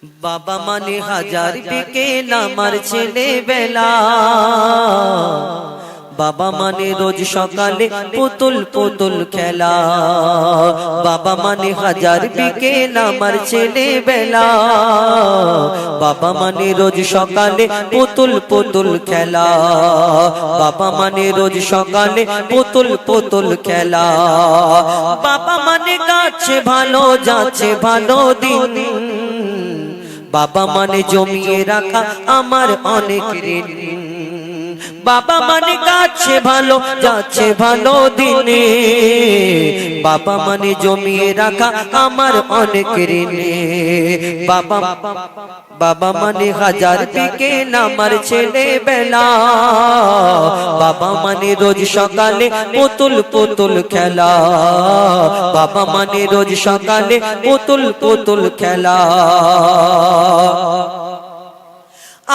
বাবা মানে হাজার বিকেল আমার ছেলেবেলা, বাবা মানে রোজ সকালে পুতুল পুতুল খেলা। বাবা মানে হাজার বিকেল আমার ছেলেবেলা, বাবা মানে রোজ সকালে পুতুল পুতুল খেলা। বাবা মানে রোজ সকালে পুতুল পুতুল খেলা। বাবা মানে গাছে ভালো যাচ্ছে ভালো দিন, বাবা মানে জমিয়ে রাখা আমার অনেক ঋণ। বাবা মানে গাছে ভালো যাচ্ছে ভালো দিনে, বাবা মানে জমিয়ে রাখা আমার অনেক ঋণে। বাবা বাবা মানে হাজার বিকেল আমার ছেলেবেলা, বাবা মানে রোজ সকালে পুতুল পুতুল খেলা। বাবা মানে রোজ সকালে পুতুল পুতুল খেলা।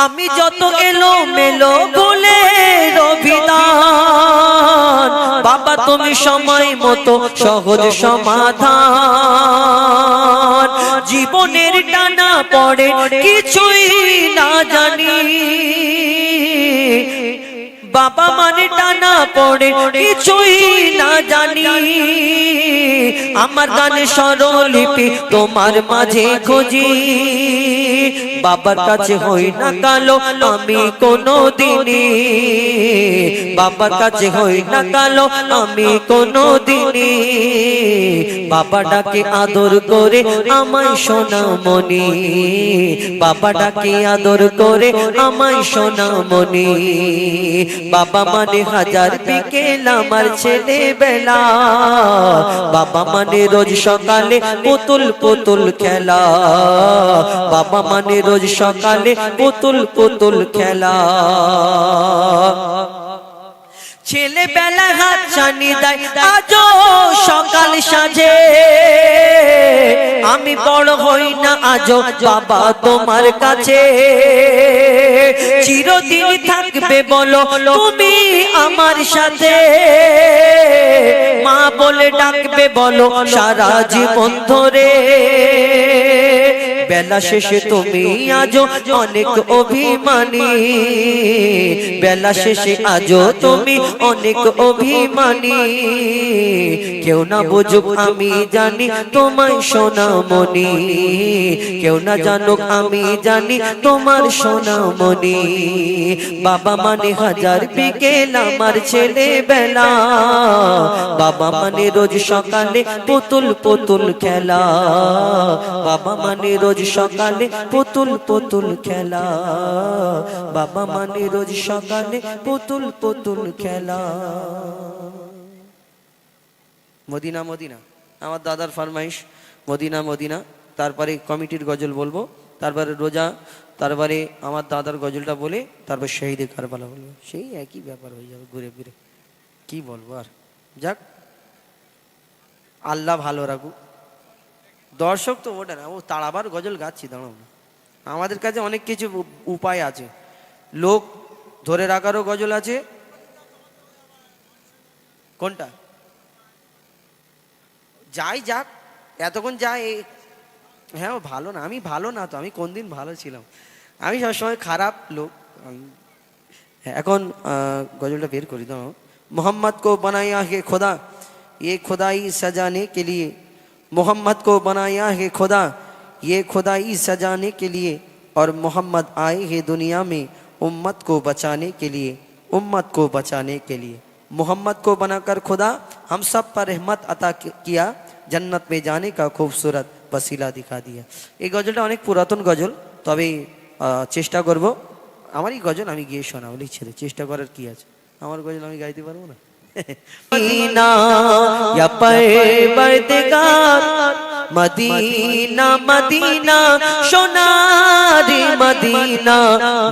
আমি যত এলো মেলো বলে অভিধান, বাবা তুমি সময় মতো সহজ সমাধান। জীবনের টানা পড়ে কিছুই না জানি, বাবা মানে টানা পড়ে কিছুই না জানি। আমার গানে স্বরলিপি তোমার মাঝে খুঁজি, বাবার কাছে হই না কালো আমি কোনো দিনই, বাবার কাছে হই না কালো আমি কোনো দিনই। বাবা ডাকে আদর করে আমায় সোনামণি, বাবা ডাকে আদর করে আমায় সোনামণি। বাবা মানে হাজার বিকেল আমার ছেলেবেলা, বাবা মানে রোজ সকালে পুতুল পুতুল খেলা। বাবা মানে রোজ সকালে পুতুল পুতুল খেলা। ছেলেবেলা হাত ছানি দেয় আজও সকাল সাজে, আমি বড় হই না আজও বাবা তোমার কাছে। চিরদিন থাকবে বলো তুমি আমার সাথে, মা বলে ডাকবে বলো সারা জীবন ধরে। বেলা শেষে তুমি আজও অনেক অভিমানী, বেলা শেষে আজও তুমি অনেক অভিমানী। কেউ না বুঝুক আমি জানি তোমায় সোনামণি, কেউ না জানুক আমি জানি তোমার সোনামণি। বাবা মানে হাজার বিকেল আমার ছেলেবেলা, বাবা মানে রোজ সকালে পুতুল পুতুল খেলা। বাবা মানে রোজ সকালে পুতুল পুতুল খেলা, বাবা মানে রোজ সকালে পুতুল পুতুল খেলা। মদিনা মদিনা আমার দাদার ফরমাইশ, মদিনা মদিনা। তারপরে কমিটির গজল বলবো, তারপরে রোজা, তারপরে আমার দাদার গজলটা বলে তারপর শহীদে কারবালা বলবো। সেই একই ব্যাপার হয়ে যাবে ঘুরে ফিরে, কি বলবো আর। যাক আল্লাহ ভালো রাখুক। দর্শক তো ওটা না, ও তাড়াবার গজল গাচ্ছি, দাঁড়াও না। আমাদের কাছে অনেক কিছু উপায় আছে, লোক ধরে রাখারও গজল আছে। কোনটা যাই যাক এতক্ষণ যাই। হ্যাঁ ও ভালো না, আমি ভালো না তো, আমি কোন দিন ভালো ছিলাম, আমি সবসময় খারাপ লোক। এখন গজলটা বের করি দাও। मोहम्मद को बनाया है खुदा ये खुदाई सजाने के लिए, मोहम्मद को बनाया है खुदा ये खुदाई सजाने के लिए, और मोहम्मद आए हैं दुनिया में उम्मत को बचाने के लिए, उम्मत को बचाने के लिए। मोहम्मद को बनाकर खुदा हम सब पर रहमत अता किया, जन्नत में जाने का खूबसूरत वसीला दिखा दिया। এই গজলটা অনেক পুরাতন গজল, তবে চেষ্টা করব। আমারই গজল আমি গিয়ে শোনাবো, ইচ্ছে চেষ্টা করার কি আছে, আমার গজল আমি গাইতে পারবো না। মদিনা ইয়া পরবর্দিগার, মদিনা মদিনা সোনারে মদিনা,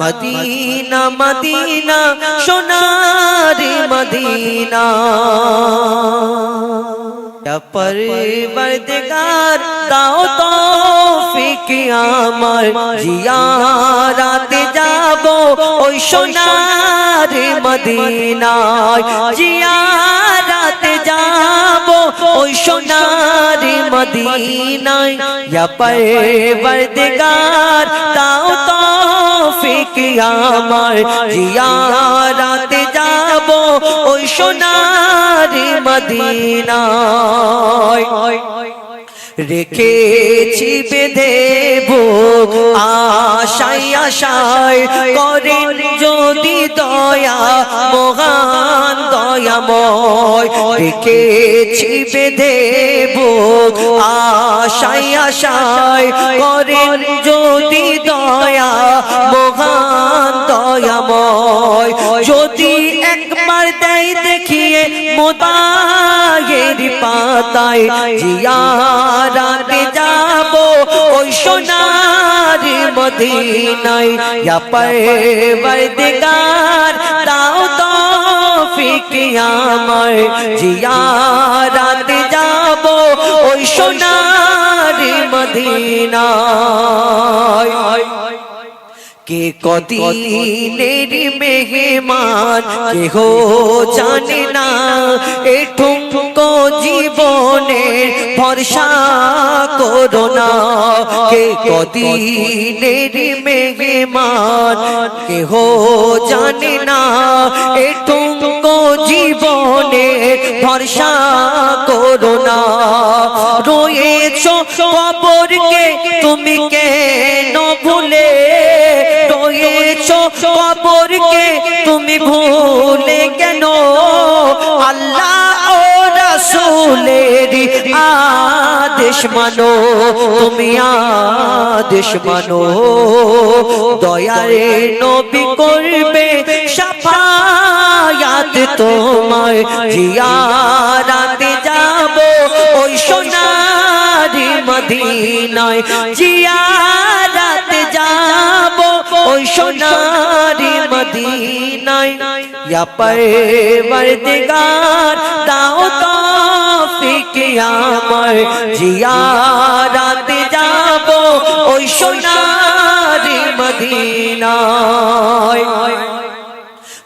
মদিনা মদিনা সোনারে মদিনা। ইয়া পরবর্দিগার দাও তৌফিক আমার, জিয়ারাতে যাব ওই সোনারে মদিনায়, জিয়ারাতে যাব ওই সোনার মদিনায় ইয়া পরওয়ারদিগার দাও তৌফিক আমার জিয়ারতে যাব ওই সোনার মদিনায় রেখেছি বেঁধে বুক আশায় আশায় করেন যদি দয়া মহান দয়াময় রেখেছি বেঁধে বুক আশায় আশায় করেন যদি দয়া মহান দয়াময় যদি একবার দেয় দেখিয়ে মোতায়ের পাতায় জিয়ারতে যাব ওই সোনার মদিনায় ইয়া পরওয়ারদিগার দাও তৌফিক আমার জিয়ারতে যাব ওই সোনার মদিনায় কে কদিনের মেহমান কেহ জানে না এটুকু জীবনের ভরসা করো না কে কদিনের মেহমান কেহ জানে না এটুকু জীবনের ভরসা করো না রয়েছো কবরকে তুমি কেন ভুলে রয়েছো কবরকে তুমি ভুলে কেন আল্লাহ ও রাসূলের আদেশ মানো তুমি আদেশ মানো দয়ারে নবী করবে শাফায়াত তোমায় জিয়ারতে যাব ওই সোনার মদিনায় জিয়ারতে যাব ওই সোনার মদিনায় ইয়া পরওয়ারদিগার দাও তৌফিক আমার জিয়ারতে যাব ওই সোনার মদিনায়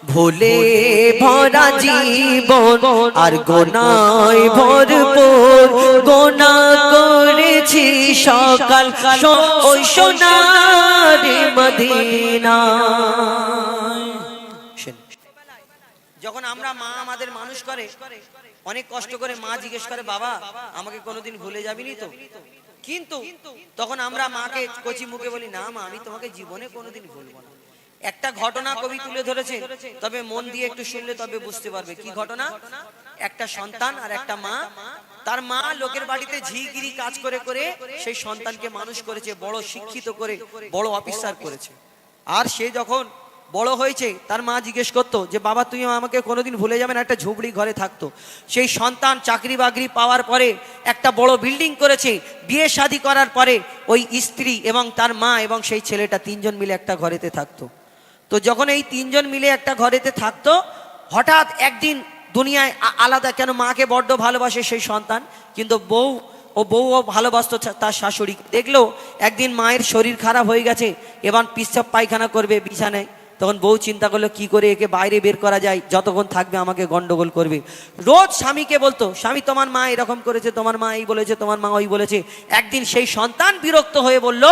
ভুলে ভরা জীবন আর গোনায় ভরপুর গোনা করেছি সকাল ওই সোনার মদিনায় যখন আমরা মা আমাদের মানুষ করে অনেক কষ্ট করে মা জিজ্ঞেস করে বাবা আমাকে কোনোদিন ভুলে যাবিনি তো কিন্তু তখন আমরা মাকে কচি মুখে বলি না মা আমি তোমাকে জীবনে কোনোদিন ভুলবো না একটা ঘটনা কবি তুলে ধরেছে তবে মন দিয়ে একটু শুনলে তবে বুঝতে পারবে কি ঘটনা একটা সন্তান আর একটা মা তার মা লোকের বাড়িতে ঝিগিরি কাজ করে করে সেই সন্তানকে মানুষ করেছে বড় শিক্ষিত করে বড় অফিসার করেছে আর সে যখন বড় হয়েছে তার মা জিজ্ঞেস করতো যে বাবা তুই আমাকে কোনোদিন ভুলে যাবে না একটা ঝুপড়ি ঘরে থাকতো সেই সন্তান চাকরি বাকরি পাওয়ার পরে একটা বড় বিল্ডিং করেছে বিয়ে শাদী করার পরে ওই স্ত্রী এবং তার মা এবং সেই ছেলেটা তিনজন মিলে একটা ঘরেতে থাকতো তো যখন এই তিনজন মিলে একটা ঘরেতে থাকতো হঠাৎ একদিন দুনিয়ায় আলাদা কেন মাকে বড্ড ভালোবাসে সেই সন্তান কিন্তু বউও ভালোবাসতো তার শাশুড়ি দেখলো একদিন মায়ের শরীর খারাপ হয়ে গেছে এবার পিচ্ছাপ পায়খানা করবে বিছানায় তখন বউ চিন্তা করলো কি করে একে বাইরে বের করা যায় যতক্ষণ থাকবে আমাকে গন্ডগোল করবে রোজ স্বামীকে বলতো স্বামী তোমার মা এরকম করেছে তোমার মা এই বলেছে তোমার মা ওই বলেছে একদিন সেই সন্তান বিরক্ত হয়ে বলল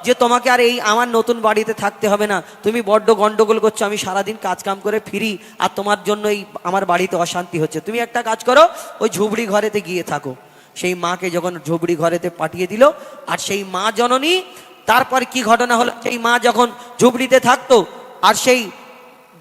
যে তোমাকে আর এই আমার নতুন বাড়িতে থাকতে হবে না তুমি বড্ড গন্ডগোল করছো আমি সারাদিন কাজ কাম করে ফিরি আর তোমার জন্য এই আমার বাড়িতে অশান্তি হচ্ছে তুমি একটা কাজ করো ওই ঝুপড়ি ঘরেতে গিয়ে থাকো সেই মাকে যখন ঝুপড়ি ঘরেতে পাঠিয়ে দিল আর সেই মা জননী তারপর কি ঘটনা হলো সেই মা যখন ঝুপড়িতে থাকতো আর সেই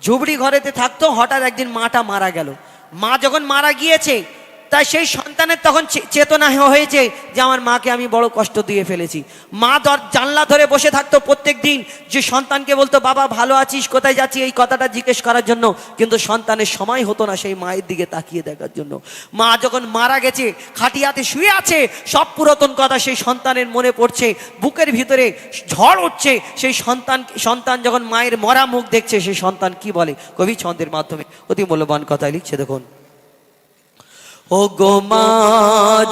ঝুপড়ি ঘরেতে থাকতো হঠাৎ একদিন মাটা মারা গেল মা যখন মারা গিয়েছে তাই সেই সন্তানের তখন চেতনা হয়েছে যে আমার মাকে আমি বড় কষ্ট দিয়ে ফেলেছি মা জানলা ধরে বসে থাকতো প্রত্যেক দিন যে সন্তানকে বলতো বাবা ভালো আছিস কোথায় যাচ্ছি এই কথাটা জিজ্ঞেস করার জন্য কিন্তু সন্তানের সময় হতো না সেই মায়ের দিকে তাকিয়ে দেখার জন্য মা যখন মারা গেছে খাটিয়াতে শুয়ে আছে সব পুরাতন কথা সেই সন্তানের মনে পড়ছে বুকের ভিতরে ঝড় উঠছে সেই সন্তান যখন মায়ের মরা মুখ দেখছে সেই সন্তান কি বলে কবি ছন্দের মাধ্যমে অতি মূল্যবান কথাই লিখছে দেখুন ও গো মা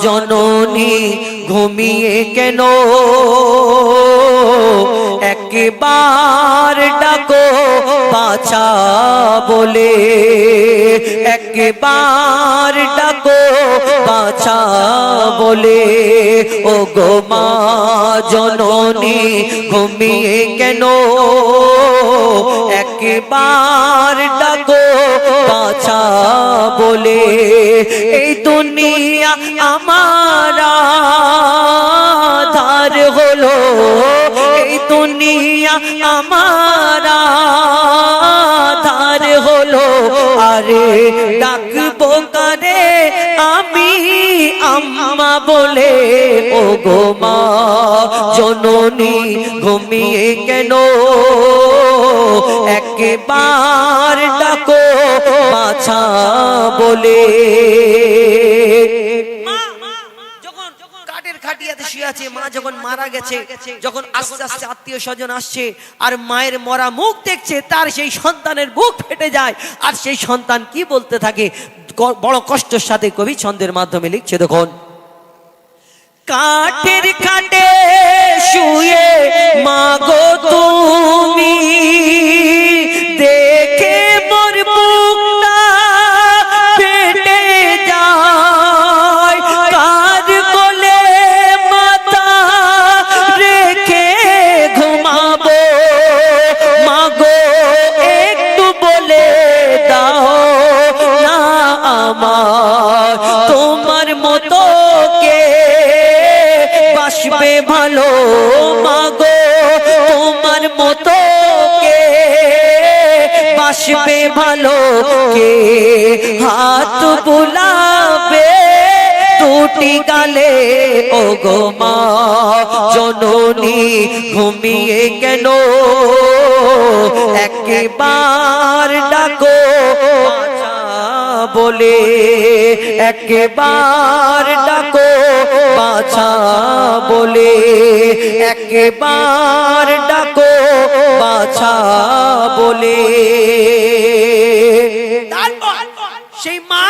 জননী ঘুমিয়ে কেন এক একবার ডাকো বাছা বলে, একবার ডাকো বাছা বলে। ও গো মা জননী ঘুমিয়ে কেন, একবার ডাকো বাছা বলে। এই দুনিয়া আমার আধার হলো, এই দুনিয়া আমার আধার হলো। আরে ডাকবো কারে আমি আম্মা বলে। ও গো মা জননী ঘুমিয়ে কেন, একবার ডাকো বাছা বলে। খাটিয়াতে শুয়ে আছে মা, যখন মারা গেছে, যখন আস্তে আস্তে আত্মীয় স্বজন আসছে আর মায়ের মরা মুখ দেখছে, তার সেই সন্তানের বুক ফেটে যায়। আর সেই সন্তান কি বলতে থাকে বড় কষ্টের সাথে কবি ছন্দের মাধ্যমে লিখছে, দেখুন। কাঠের খাটে শুয়ে মাগো তুমি, দেখে মোর বুকটা ফেটে যায়। কার কোলে মাথা রেখে ঘুমাবো মাগো, একটু বলে দাও না আমার তোমার মতো কে বাসবে ভালো মাগো, তোমার মতো কে বাসবে ভালো, কে হাত বুলাবে দুটি গালে। ও গো মা জননী ঘুমিয়ে কেন, একবার ডাকো বাছা বলে, একবার ডাকো বাছা বলে, একবার ডাকো বাছা বলে। সেই মা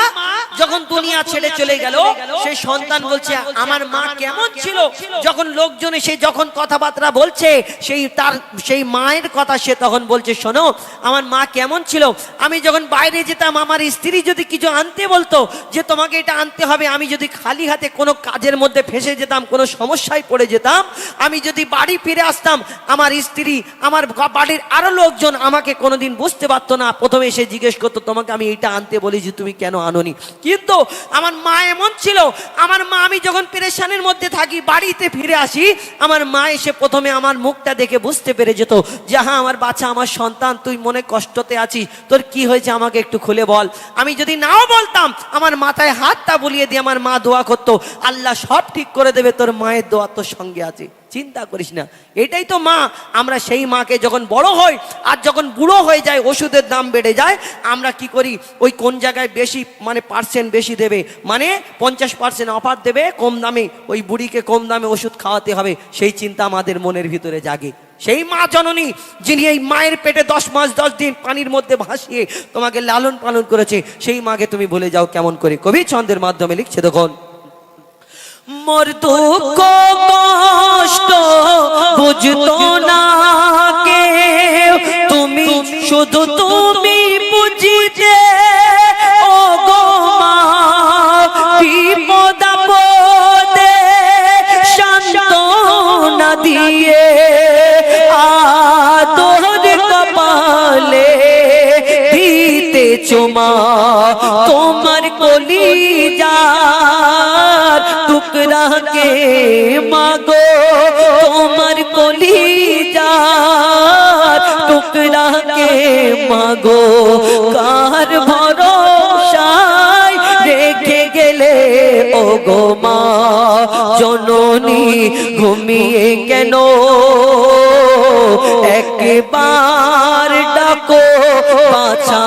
যখন দুনিয়া ছেড়ে চলে গেল, সেই সন্তান বলছে আমার মা কেমন ছিল। যখন লোকজন এসে যখন কথাবার্তা বলছে, সেই মায়ের কথা সে তখন বলছে, শোনো আমার মা কেমন ছিল। আমি যখন বাইরে যেতাম, আমার স্ত্রী যদি কিছু আনতে বলতো যে তোমাকে এটা আনতে হবে, আমি যদি খালি হাতে কোনো কাজের মধ্যে ফেসে যেতাম, কোনো সমস্যায় পড়ে যেতাম, আমি যদি বাড়ি ফিরে আসতাম, আমার স্ত্রী আমার বাড়ির আরো লোকজন আমাকে কোনোদিন বুঝতে পারতো না। প্রথমে এসে জিজ্ঞেস করতো তোমাকে আমি এটা আনতে বলি যে তুমি কেন আনোনি। কিন্তু আমার মা এমন ছিল, আমার মা আমি যখন পেরেশানির মধ্যে থাকি, বাড়িতে ফিরে আসি, আমার মা এসে প্রথমে আমার মুখটা দেখে বুঝতে পেরে যেত যে হ্যাঁ আমার বাচ্চা, আমার সন্তান, তুই মনে কষ্টতে আছিস, তোর কি হয়েছে আমাকে একটু খুলে বল। আমি যদি নাও বলতাম, আমার মাথায় হাতটা বুলিয়ে দিয়ে আমার মা দোয়া করতো, আল্লাহ সব ঠিক করে দেবে, তোর মায়ের দোয়া তোর সঙ্গে আছে, চিন্তা করিস না। এটাই তো মা। আমরা সেই মাকে যখন বড় হই আর যখন বুড়ো হয়ে যায়, ওষুধের দাম বেড়ে যায়, আমরা কি করি, ওই কোন জায়গায় বেশি মানে পার্সেন্ট বেশি দেবে, মানে 50% অফার দেবে কম দামে, ওই বুড়িকে কম দামে ওষুধ খাওয়াতে হবে, সেই চিন্তা আমাদের মনের ভিতরে জাগে। সেই মা জননী যিনি এই মায়ের পেটে 10 মাস 10 দিন পানির মধ্যে ভাসিয়ে তোমাকে লালন পালন করেছে, সেই মাকে তুমি ভুলে যাও কেমন করে। কবি ছন্দের মাধ্যমে লিখছে, দেখুন। মোর দুঃখ কষ্ট বুঝতো না কেউ, তুমি শুধু তুমি বুঝিতে। ও গো মা বিপদ আপদে সান্ত্বনা দিয়ে, আদর কপালে দিতেছো মা, তোমার কলিজার টুকরাকে মাগো, তোমার কলিজার টুকরাকে মাগো, কার ভরসায় রেখে গেলে। ও গো মা জননী ঘুমিয়ে কেন, একবার ডাকো বাছা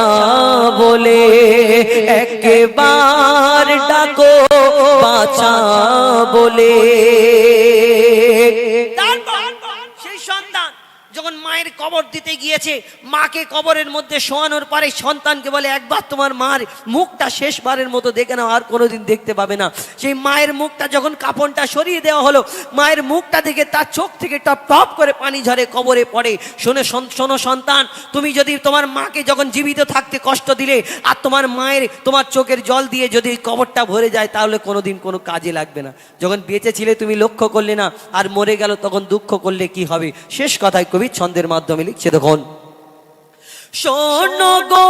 বলে, একবার ডাকো বাছা বলে। সেই সন্তান যখন মায়ের কবর দিতে গিয়েছে, মাকে কবরের মধ্যে শোয়ানোর পরে সন্তানকে বলে একবার তোমার মার মুখটা শেষবারের মতো দেখে নাও, আর কোনোদিন দেখতে পাবে না। সেই মায়ের মুখটা যখন কাপড়টা সরিয়ে দেওয়া হলো, মায়ের মুখটা দেখে তার চোখ থেকে টপ টপ করে পানি ঝরে কবরে পড়ে। শোনো সন্তান, তুমি যদি তোমার মাকে যখন জীবিত থাকতে কষ্ট দিলে আর তোমার মায়ের তোমার চোখের জল দিয়ে যদি কবরটা ভরে যায়, তাহলে কোনোদিন কোনো কাজে লাগবে না। যখন বেঁচে ছিলে তুমি লক্ষ্য করলে না, আর মরে গেল তখন দুঃখ করলে কি হবে? শেষ কথায় কবি ছন্দের মাধ্যমে লিখছে, দেখুন, শোনো গো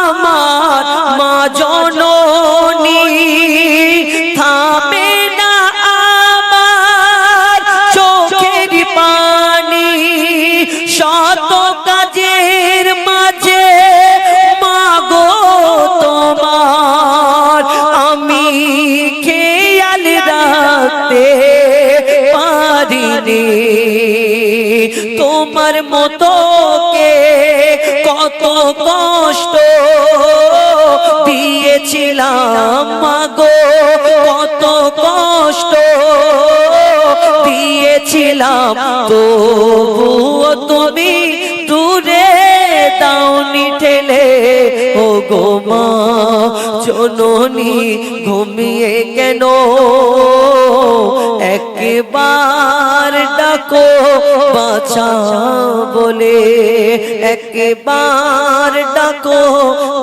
আমার মা জননী, থামে না আমার চোখের পানি, শত কাজের মাঝে মা গো তোমার আমি খেয়াল রাখতে পারিনি। তোমার মতো কে কত কষ্ট দিয়েছিলাম মাগো, কত কষ্ট দিয়েছিলাম, তবুও তুমি দূরে দাওনি ঠেলে। ও গো মা জননী ঘুমিয়ে কেন, একবার ডাকো বাছা বলে, একবার ডাকো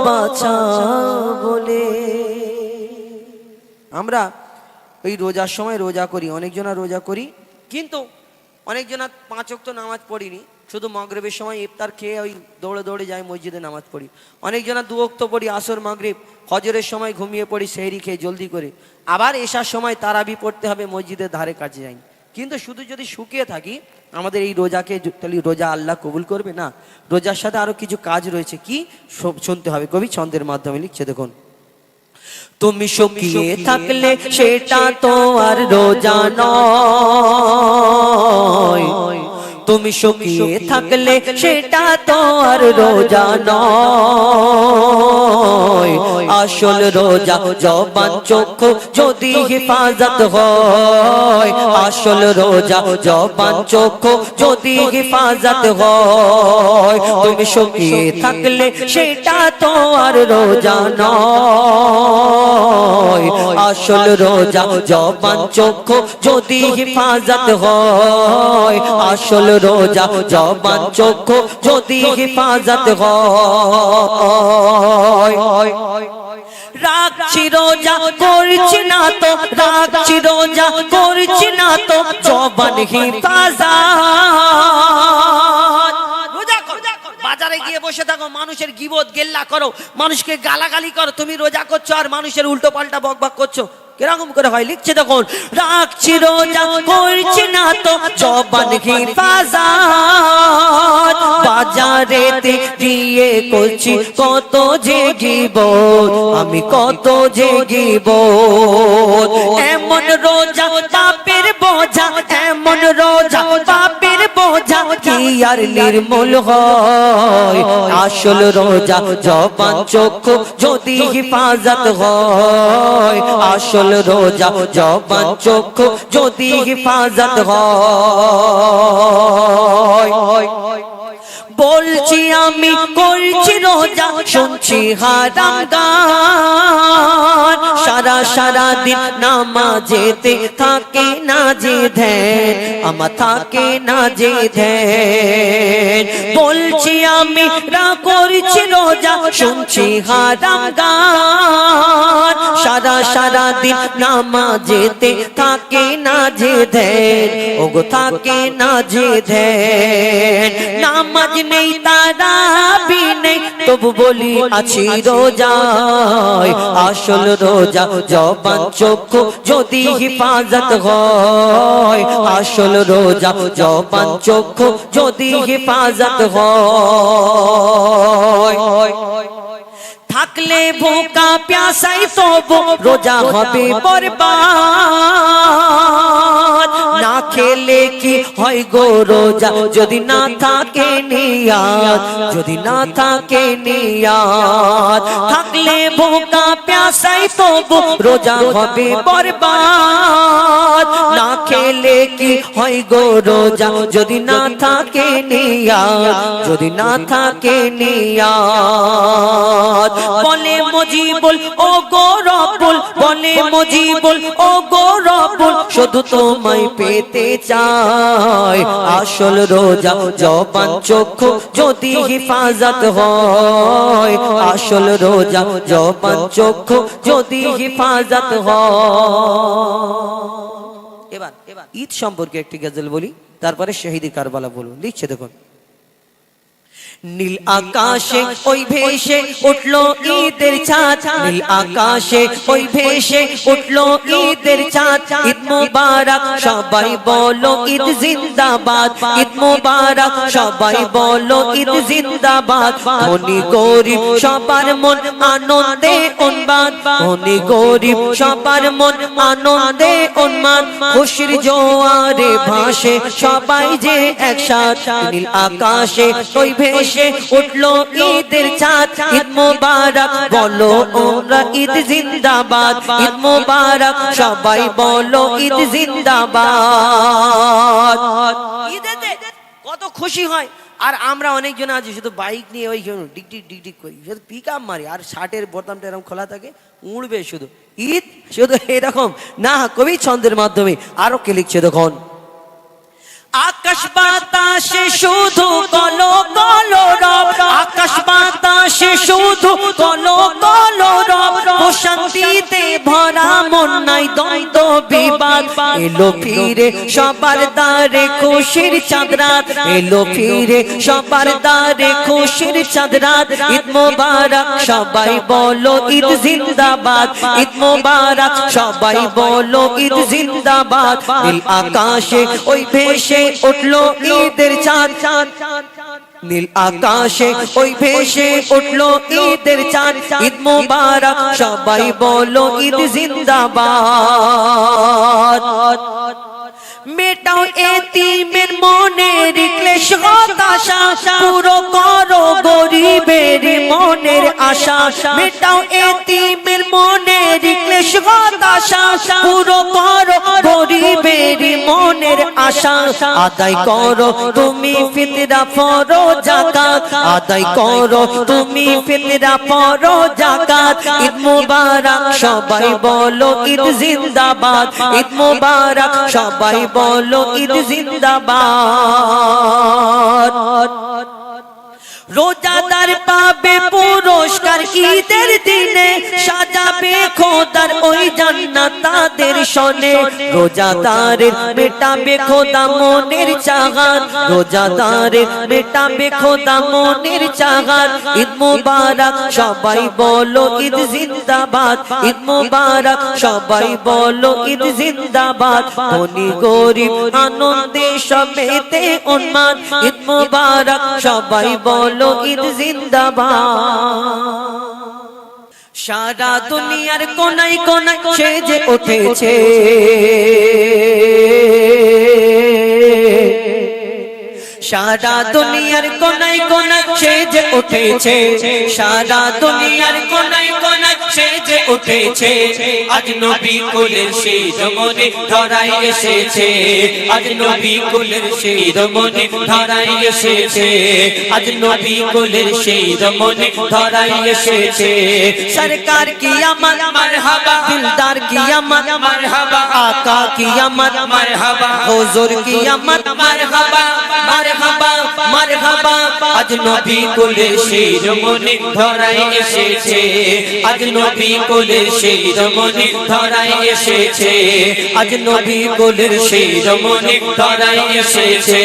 বাছা বলে। আমরা ওই রোজার সময় রোজা করি, অনেকজনা রোজা করি, কিন্তু অনেকজনা 5 ওয়াক্ত নামাজ পড়িনি, শুধু মাগরিবের সময় ইফতার খেয়ে ওই দৌড়ে দৌড়ে যাই মসজিদে নামাজ পড়ি। অনেকজনা 2 ওয়াক্ত পড়ি, আসর মাগরিব, ফজরের সময় ঘুমিয়ে পড়ি সেহরি খেয়ে জলদি করে, আবার এশার সময় তারাবি পড়তে হবে মসজিদের ধারে কাছে যাই। কিন্তু শুধু যদি শুকিয়ে থাকি, আমাদের এই রোজাকে তাহলে রোজা আল্লাহ কবুল করবে না। রোজার সাথে আরো কিছু কাজ রয়েছে, কি শুনতে হবে। কবি ছন্দের মাধ্যমে লিখছে, দেখুন, তুমি শুকিয়ে থাকলে সেটা তো আর রোজা নয়, তুমি শুকিয়ে থাকলে সেটা তো আর রোজা নয়। আসল রোজা জবান চক্ষু যদি হেফাজত হয়, আসল রোজা জবান চক্ষু যদি হেফাজত হয়। তুমি শুকিয়ে থাকলে সেটা তো আর রোজা নয়, আসল রোজা জবান চক্ষু যদি হেফাজত হয়, আসল রোজা জবান চক্ষু যদি হেফাজত হয়। রাখছি রোজা করছি না তো, রাখছি রোজা করছি না তো জবান হেফাজত। বাজারে গিয়ে বসে থাকো, মানুষের গিবত গেল্লা করো, মানুষকে গালাগালি করো, তুমি রোজা করছো আর মানুষের উল্টো পাল্টা বকবক করছো, কিরকম করে হয়? লিখছে, দেখুন, রাখছি রোজা করছি না তো জবান হেফাজত, বাজারেতে গিয়ে করছি কত যে গিবত, আমি কত যে গিবত। এমন রোজা পাপের বোঝা, এমন রোজা পাপের বোঝা কি আর নির্মূল হয়? আসল রোজা জবান চক্ষু যদি হেফাজত হয়, আসল রোজা জবান চক্ষু যদি হেফাজত হয়। বলছি আমি করছি রোজা, শুনছি হারাম গান, সারা সারা দিন নামাজেতে থাকে না যে ধ্যান, আমার থাকে না যে ধ্যান। বলছি আমি করছি রোজা, শুনছি হারাম গান, সারা সারা দিন নামাজেতে থাকে না যে ধ্যান, ওগো থাকে না যে ধ্যান। নামাজ নেই তারাবি নেই, তবু বলি আছি রোজায়, আসল রোজা জবান চক্ষু যদি হেফাজত হয়, আসল রোজা জবান চক্ষু যদি হেফাজত হয়। থাকলে ভোকা প্যাসাই তবু রোজা হবে বরবাদ, না খেলে কি হয় গো রোজা যদি না থাকে নিয়াত, যদি না থাকে নিয়াত। থাকলে ভোকা প্যাসাই তবু রোজা হবে বরবাদ। না খেলে কি হয় গো রোজা যদি না থাকে নিয়াত, যদি না থাকে নিয়াত। বলে মুজিবুল ও গো রব্বুল, বলে মুজিবুল ও গো রব্বুল, শুধু তোমায় পেতে চাই। আসল রোজা জবান চক্ষু যদি হিফাজত হয়, আসল রোজা জবান চক্ষু যদি হিফাজত হয়। এবার ঈদ সম্পর্কে একটি গজল বলি, তারপরে শহীদি কারবালা বলুন। লিখছে দেখুন। নীল আকাশে ওই ভেসে উঠলো ঈদের চাঁদ, নীল আকাশে ওই ভেসে উঠলো ঈদের চাঁদ। ঈদ মুবারক সবাই বলো ঈদ জিন্দাবাদ, ঈদ মুবারক সবাই বলো ঈদ জিন্দাবাদ। ধনী গরিব সবার মন আনন্দে উন্মাদ, ধনী গরিব সবার মন আনন্দে উন্মাদ। খুশির জোয়ারে ভাসে সবাই যে একসাথে, নীল আকাশে ওই ভেসে উঠলো ঈদের চাঁদ। ঈদ মুবারক বলো ওরা ঈদ জিন্দাবাদ, ঈদ মুবারক সবাই বলো ঈদ জিন্দাবাদ। ঈদেতে কত খুশি হয়। আর আমরা অনেকজন আছি শুধু বাইক নিয়ে ওই ডিক ডিক ডিক ডিক করি, শুধু পিক আপ মারি, আর শার্টের বোতামটা এরকম খোলা থাকে, উড়বে শুধু। ঈদ শুধু এরকম না, কবি ছন্দের মাধ্যমে আরো কে লিখছে দেখুন। আকাশ বাতাসে শুধু কলো কলো রব, আকাশ বাতাসে শুধু কলো কলো রব। শান্তিতে ভরা মন নাই দ্বন্দ্ব বিবাদ। এলো ফিরে সবার দ্বারে খুশির চাঁদ রাত, এলো ফিরে সবার দ্বারে খুশির চাঁদ রাত। ঈদ মুবারক সবাই বলো ঈদ জিন্দাবাদ, ঈদ মুবারক সবাই বলো ঈদ জিন্দাবাদ। নীল আকাশে ওই ভেসে উঠলো ঈদের চাঁদ, নীল আকাশে ওই ভেসে উঠলো ঈদের চাঁদ। ঈদ মুবারক সবাই বলো ঈদ জিন্দাবাদ। মেটাও এতিমের মনের ক্লেশ হতাশা, পুরো করো গরিবের মনের আশা। মেটাও এতিমের মনের ক্লেশ হতাশা, পুরো করো গরিবের মনের আশা। আদায় করো তুমি ফিতরা ফরো যাকাত, আদায় করো তুমি ফিতরা ফরো যাকাত। ঈদ মুবারক সবাই বলো ঈদ জিন্দাবাদ, ঈদ মুবারক সবাই বলো ঈদ জিন্দাবাদ। রোজাদার পাবে পুরস্কার ঈদের দিনে, সাজাবে খোদার ওই জান্নাত তাদের শোনে। রোজাদারের মেটাবে খোদা মনের চাহাত, রোজাদারের মেটাবে খোদা মনের চাহাত। ঈদ মুবারক সবাই বলো ঈদ জিন্দাবাদ, ঈদ মুবারক সবাই বলো ঈদ জিন্দাবাদ। ধনী গরিব আনন্দে সবেতে উন্মাদ। ঈদ মুবারক সবাই বলো ঈদ জিন্দাবাদ। সারা দুনিয়ার কোনায় কোনায় সেজে উঠেছে, সারা দুনিয়ার কোনায় কোনায় সেজে উঠেছে, সারা দুনিয়ার কোনায় কোনায় সেজে উঠেছে। আজ নবী কুলের সেই রমণী ধরায় এসেছে, আজ নবী কুলের সেই রমণী ধরায় এসেছে, আজ নবী কুলের সেই রমণী ধরায় এসেছে। সরকার কি আমার মারহাবা, দিলদার কি আমার মারহাবা, আকা কি আমার মারহাবা, হুজুর কি আমার মারহাবা, মারহাবা মারহাবা। আজ নবী কুলের সেই রমণী ধরায় এসেছে, আজ নবী কুলের সেই রমণী ধরায় এসেছে, আজ নবী কুলের সেই রমণী ধরায় এসেছে।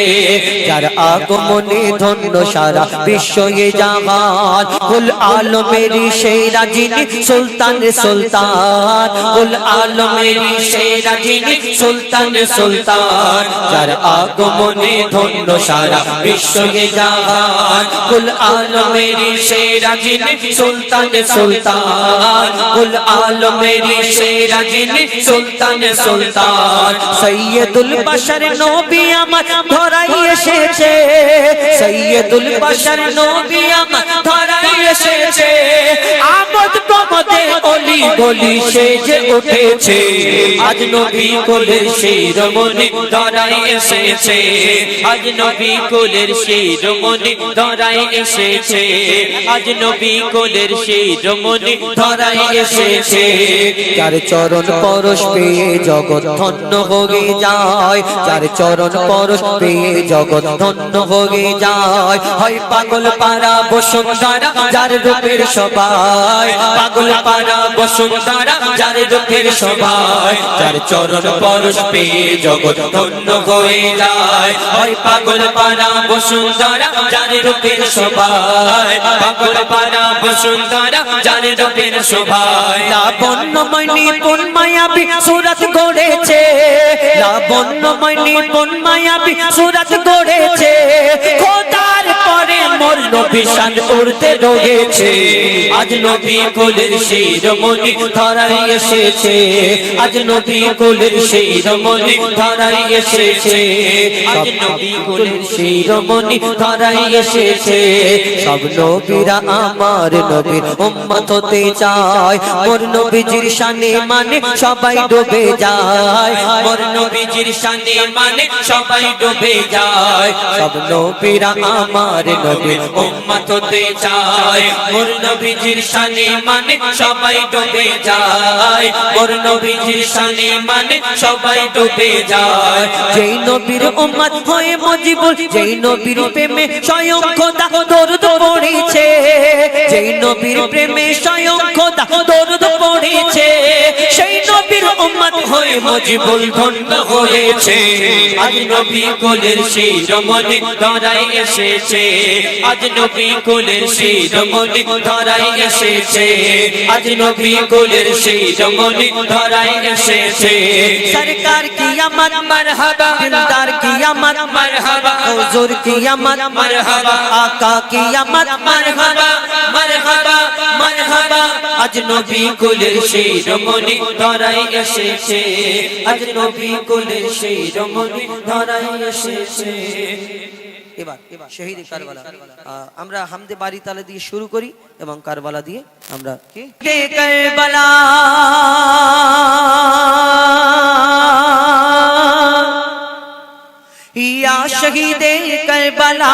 যার আগমনে ধন্য সারা বিশ্ব এ জাহান, কুল আলমেরই সেই রাজিনী সুলতান সুলতান, কুল আলমেরই সেই রাজিনী সুলতান সুলতান। যার আগমনে ধন্য সারা বিশ্ব এ জাহান, কুল আলমেরই সেই রাজিনী সুলতান সুলতান, কুল আলমেরই সেই রাজিনী সুলতান সুলতান। সৈয়দুল বশর নবী আমার ধরাই এসেছে, সৈয়দুল বশর নবী আমার ধরাই এসেছে। আমদ গলি সেজে উঠেছে আজ নবী কোলের শিরোমণি ধরায় এসেছে আজ নবী কোলের শিরোমণি ধরায় এসেছে আজ নবী কোলের শিরোমণি ধরায় এসেছে যার চরণ পরশ পেয়ে জগৎ ধন্য হয়ে যায় যার চরণ পরশ পেয়ে জগৎ ধন্য হয়ে যায় হয় পাগল পারা বসুন্ধরা যার রূপের সবাই পাগল পারা বসুন্ধরা যার রূপের সবাই যার চরণ পরশ পেয়ে জগৎ ধন্য হয়ে যায় হয় পাগল পারা বসুন্ধরা যার রূপের সবাই পাগল পারা বসুন্ধরা যার রূপের সবাই লাবণ্যময় নিপুণ মায়াবী সুরত গড়েছে লাবণ্যময় নিপুণ মায়াবী সুরত গড়েছে খোদার পরে মোর নবী শান উড়তে রয়েছে আজ নবী কোলের শিরোমণি ধরায় এসেছে আজ নবী কোলের শিরোমণি ধরায় এসেছে আজ নবী কোলের শিরোমণি ধরায় এসেছে সব নবীরা আমার নবীর উম্মত হতে চায় মোর নবীজির শানে মানে সবাই ডুবে যায় মোর নবীজির শানে মানে সবাই ডুবে যায় সব নবীরা আমার নবীর উম্মত হতে চায় মোর নবীজির শানে মানে সবাই ডুবে যায় মোর নবীজির শানে মানে সবাই ডুবে যায় যেই নবীর উম্মত হয়ে মজিবুল যেই নবীর প্রেমে স্বয়ং খোদা দরুদ পড়েছে যেই নবীর প্রেমে স্বয়ং খোদা দরুদ পড়েছে সেই নবীর উম্মত হয়ে মজিবুল ধন্য হয়েছে আজ নবী কোলের শিরোমণি ধরায় এসেছে আজ নবী কোলের শিরোমণি ধরায় এসেছে আজ নবী কোলের শিরোমণি ধরায় এসেছে সরকার কিয়ামত মারহাবা দিলদার কিয়ামত মারহাবা হুজুর কিয়ামত মারহাবা আকা কিয়ামত মারহাবা মারহাবা মারহাবা আজ নবী কোলের শিরোমণি ধরায় এসেছে আজ নবী কোলের শিরোমণি ধরায় এসেছে এবার শহীদ কারবালা আমরা হামদে বাড়ি তালে দিয়ে শুরু করি এবং কারবালা দিয়ে আমরা কি কারবালা ইয়া শহীদে কারবালা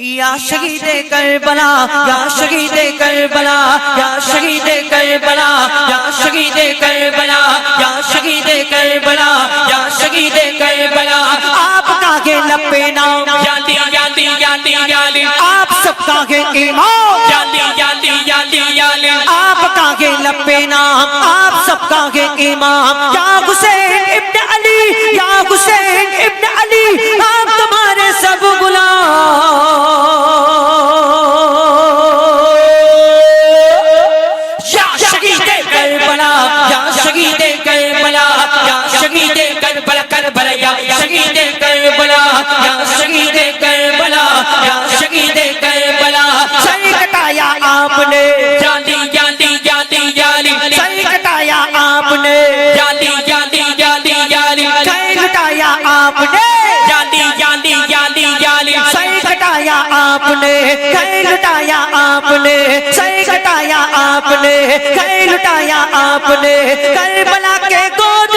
या शहीद करबला या शहीद करबला या शहीद करबला या शहीद करबला या शहीद करबला या शहीद करबला आपका के लपे नाम याली याली याली याली आप सबका के इमाम याली याली याली याली आपका के लपे नाम आप सबका के इमाम या हुसैन इब्न अली या हुसैन इब्न अली आप तुम्हारे सब गुलाम करबला या शहीद करबला या शहीद करबला या शहीद करबला सर कटाया आपने जाली जाली जाली जाली सर कटाया आपने जाली जाली जाली जाली सर कटाया आपने जाली जाली जाली जाली सर कटाया आपने सर लुटाया आपने सर कटाया आपने सर लुटाया आपने करबला के गोद